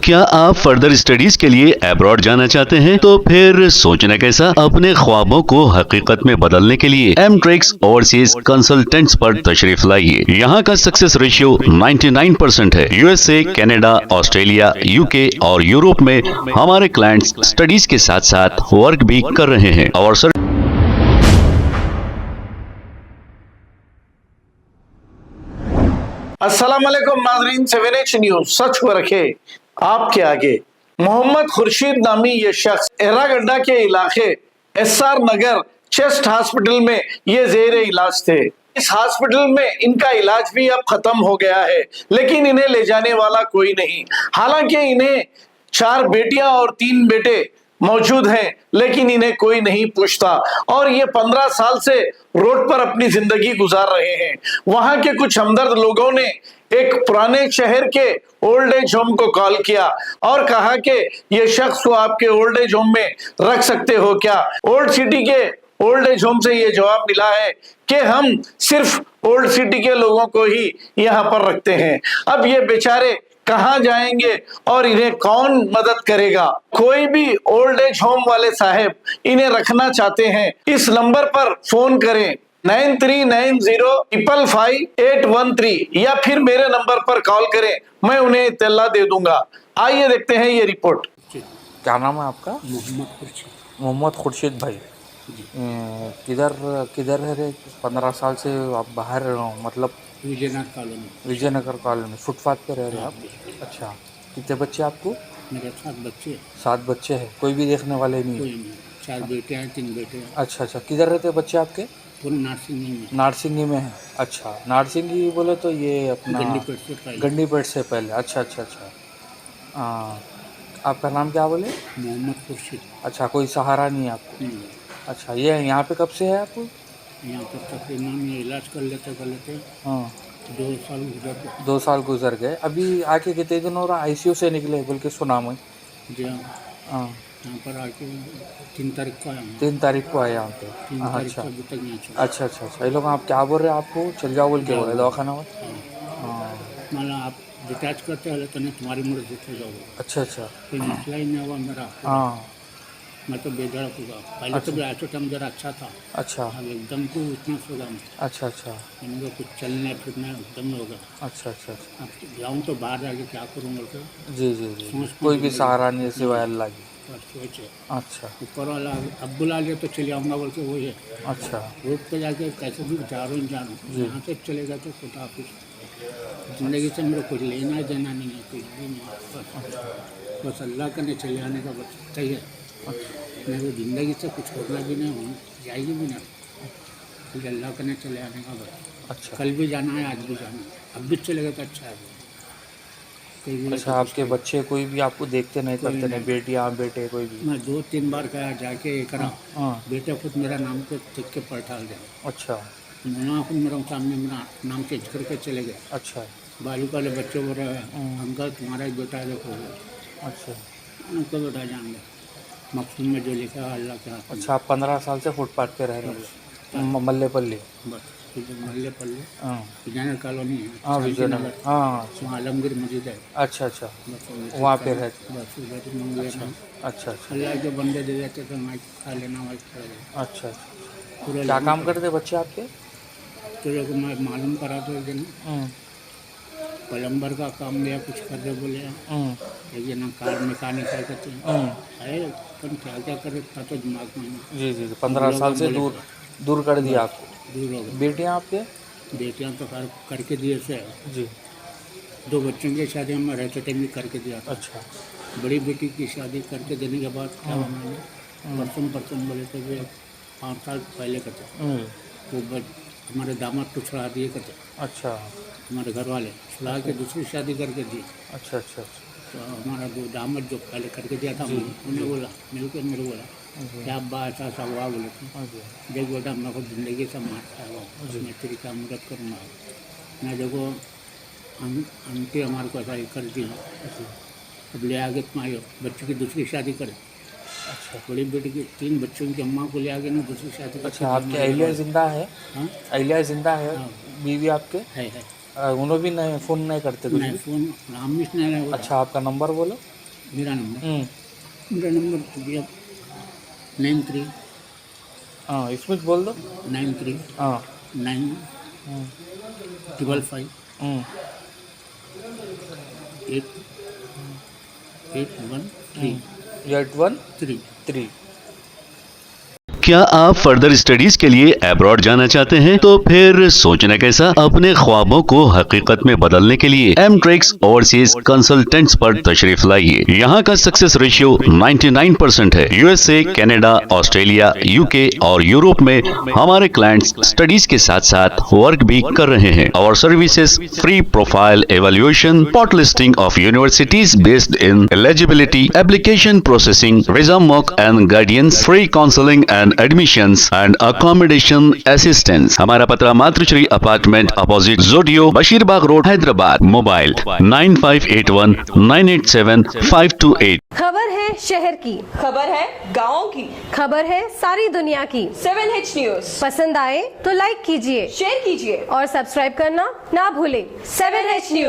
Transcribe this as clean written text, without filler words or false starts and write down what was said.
क्या आप further studies के लिए अब्रॉड जाना चाहते हैं? तो फिर सोचना कैसा, अपने ख्वाबों को हकीकत में बदलने के लिए एमट्रिक्स ओवरसीज कंसल्टेंट्स पर तशरीफ लाइए। यहाँ का सक्सेस रेशियो 99% है। यूएसए, कनाडा, ऑस्ट्रेलिया, यूके और यूरोप में हमारे क्लाइंट्स स्टडीज के साथ साथ वर्क भी कर रहे हैं और अस्सलाम वालेकुम नाजरीन, 7H न्यूज सच को रखे आपके आगे। मोहम्मद खुर्शीद नामी ये शख्स एर्रागड्डा के इलाके SR नगर चेस्ट हॉस्पिटल में ये जेर इलाज थे। इस हॉस्पिटल में इनका इलाज भी अब खत्म हो गया है, लेकिन इन्हें ले जाने वाला कोई नहीं। हालांकि इन्हें 4 बेटियां और 3 बेटे मौजूद हैं, लेकिन इन्हें कोई नहीं पूछता और ये 15 साल से रोड पर अपनी जिंदगी गुजार रहे हैं। वहां के कुछ हमदर्द लोगों ने एक पुराने शहर के ओल्ड एज होम को कॉल किया और कहा कि ये शख्स को आपके ओल्ड एज होम में रख सकते हो क्या। ओल्ड सिटी के ओल्ड एज होम से ये जवाब मिला है कि हम सिर्फ ओल्ड सिटी के लोगों को ही यहाँ पर रखते हैं। अब ये बेचारे कहाँ जाएंगे और इन्हें कौन मदद करेगा। कोई भी ओल्ड एज होम वाले साहब इन्हें रखना चाहते हैं, इस नंबर पर फोन करें 9390555813 या फिर मेरे नंबर पर कॉल करें, मैं उन्हें इत्तला दे दूंगा। आइए देखते हैं ये रिपोर्ट। क्या नाम है आपका? मोहम्मद खुर्शीद भाई। किधर किधर है रे? 15 साल से आप बाहर मतलब विजयनगर कॉलोनी फुटपाथ पे रह रहे हैं आप? अच्छा, कितने बच्चे आपको? मेरे 7 बच्चे। 7 बच्चे हैं, कोई भी देखने वाले नहीं? कोई नहीं, 4 बेटे हैं, 3 बेटे हैं। अच्छा अच्छा, किधर रहते हैं बच्चे आपके? पूरे नारसिंगी में। नारसिंगी में है। अच्छा, नारसिंगी बोले तो ये अपना गंडीपेट से पहले। गंडीपेट से पहले। अच्छा अच्छा अच्छा। हाँ, आपका नाम क्या बोले? मोहम्मद खुर्शीद। अच्छा, कोई सहारा नहीं है आपको? अच्छा, ये यहाँ पे कब से है आप? यहाँ पर तकरीबन ये इलाज कर लेते हाँ 2 साल गुजर गए। 2 साल गुजर गए। अभी आके कितने दिन हो रहा? ICU से निकले बोल के सुना मैं। जी हाँ, हाँ, यहाँ पर आके 3 तारीख को आया हूँ। 3 तारीख को आए यहाँ पे? 3 हाँ, तारीख अच्छा को अभी तक नहीं चला। अच्छा अच्छा अच्छा। ये लोग आप क्या बोल रहे हैं आपको? चल जाओ बोल के बोले दवाखाना में? हाँ, मतलब आप डिटैच करते हो तो नहीं, तुम्हारी मर्जी से जाओगे। अच्छा अच्छा। कोई मसला ही नहीं हुआ मेरा। हाँ, मैं तो बेधड़क हुआ। पहले तो भी ऐसा टाइम जरा अच्छा था, अच्छा अब एकदम को इतना सोगा मैं। अच्छा अच्छा इनको कुछ चलने फिरने एकदम हो गया। अच्छा अच्छा अच्छा। अब जाऊँ तो बाहर जाके क्या करूँ बोल के जी जी जी, कोई भी सहारा नहीं है सिवाय अल्लाह की। बस सोचे अच्छा ऊपर वाला अब बुला लिया तो चले आऊँगा बोल के वो है। अच्छा रोड पे जाके कैसे भी जा रहा हूँ जानू, यहाँ से चलेगा तो खुद ऑफिस। ज़िंदगी से मेरे कुछ लेना देना नहीं है, कुछ भी नहीं। बस अल्लाह करने चले आने का बस सही है। मेरे को ज़िंदगी से कुछ करना भी नहीं, होना जाएगी भी नहीं, फिर अल्लाह करने चले आने का बस। अच्छा कल भी जाना है, आज भी जाना है, अब भी चलेगा तो अच्छा है। कहीं भी अच्छा, आपके बच्चे कोई भी आपको देखते नहीं करते नहीं? बेटियाँ बेटे कोई भी? मैं 2-3 बार गया जाके करा। हाँ, बेटे खुद मेरा नाम को लिख के पलटा दिया। अच्छा मुन्ना खुद मेरा सामने मेरा नाम चेंज करके चले गए। अच्छा बालू वाले बच्चे बोल रहे हैं अंकल तुम्हारा एक बेटा है, देखो। अच्छा उनको बेटा जान ले, मकसूद में जो लिखा है अल्लाह के हाथ में। अच्छा। आप 15 साल से फुटपाथ पे रह रहे हो? मल्लेपल्ली? बस मल्ले पल्ले हाँ विजयनगर कॉलोनी है। हाँ, विजयनगर। हाँ वहाँ आलमगीर मस्जिद है। अच्छा अच्छा, बस वहाँ पे रहते? बस उधर ही मंगल अच्छा अच्छा अच्छा अल्लाह के बंदे दे देते तो मैं खा लेना, वही खा लेना। अच्छा अच्छा। पूरे क्या काम करते बच्चे आपके? तेरे को मैं मालूम करा तो दिन हम्म, प्लम्बर का काम दिया, कुछ कर दे बोले, हम्म, लेकिन हम कार मैकेनिकल करते हैं हम्म। है, पर क्या क्या करे था तो दिमाग में नहीं। जी जी, 15 साल से दूर दूर कर दिया आपको। दूर हो गए। बेटियाँ आपके? बेटियां तो करके दिए से, जी 2 बच्चों की शादी में रहते टाइम भी करके दिया था। अच्छा। बड़ी बेटी की शादी करके देने के बाद क्या हुआ मैंने परसों बोले थे कि 5 साल पहले का था वो हमारे दामाद को छुड़ा दिए करते, अच्छा हमारे घर वाले छुड़ा के दूसरी शादी करके दी। अच्छा अच्छा अच्छा। तो हमारा जो दामाद जो पहले करके दिया था उन्हें बोला मिलकर मेरे बोला क्या अब्बा ऐसा ऐसा हुआ बोले थे। हाँ जी देख बेटा मेरे को ज़िंदगी से मारता है वो, मैं तेरी क्या मदद करूँगा। मैं देखो आंटी हमारे को ऐसा ही कर दी, अब ले आगे तुम्हारे बच्चे की दूसरी शादी करे। अच्छा बड़ी बेटी की 3 बच्चों की अम्मा को ले आगे ना दूसरी शादी करके। अच्छा। आपके अहिल्या जिंदा है? हाँ अहिल्या जिंदा है? हाँ। बीवी आपके? है उन्होंने भी नहीं फ़ोन नहीं करते कुछ नहीं भी? फ़ोन राम नहीं रहा। अच्छा, आपका नंबर बोलो। मेरा नंबर तो भैया 93 हाँ इसमें बोल दो 93 हाँ 9 55 813 813 क्या आप फर्दर स्टडीज के लिए अब्रॉड जाना चाहते हैं? तो फिर सोचना कैसा, अपने ख्वाबों को हकीकत में बदलने के लिए एमट्रिक्स ओवरसीज कंसल्टेंट्स पर तशरीफ लाइए। यहाँ का सक्सेस रेशियो 99% है। यूएसए, कनाडा, ऑस्ट्रेलिया, यूके और यूरोप में हमारे क्लाइंट्स स्टडीज के साथ साथ वर्क भी कर रहे हैं। और services free profile evaluation, spot listing of universities based in eligibility, application processing, visa mock and guidance, free counselling and admissions and accommodation assistance. हमारा पता मातृश्री अपार्टमेंट अपोजिट जोडियो, बशीरबाग रोड, हैदराबाद। मोबाइल 9581987528। खबर है शहर की, खबर है गाँव की, खबर है सारी दुनिया की। 7H न्यूज पसंद आए तो लाइक कीजिए, शेयर कीजिए और सब्सक्राइब करना ना भूलें। 7H news.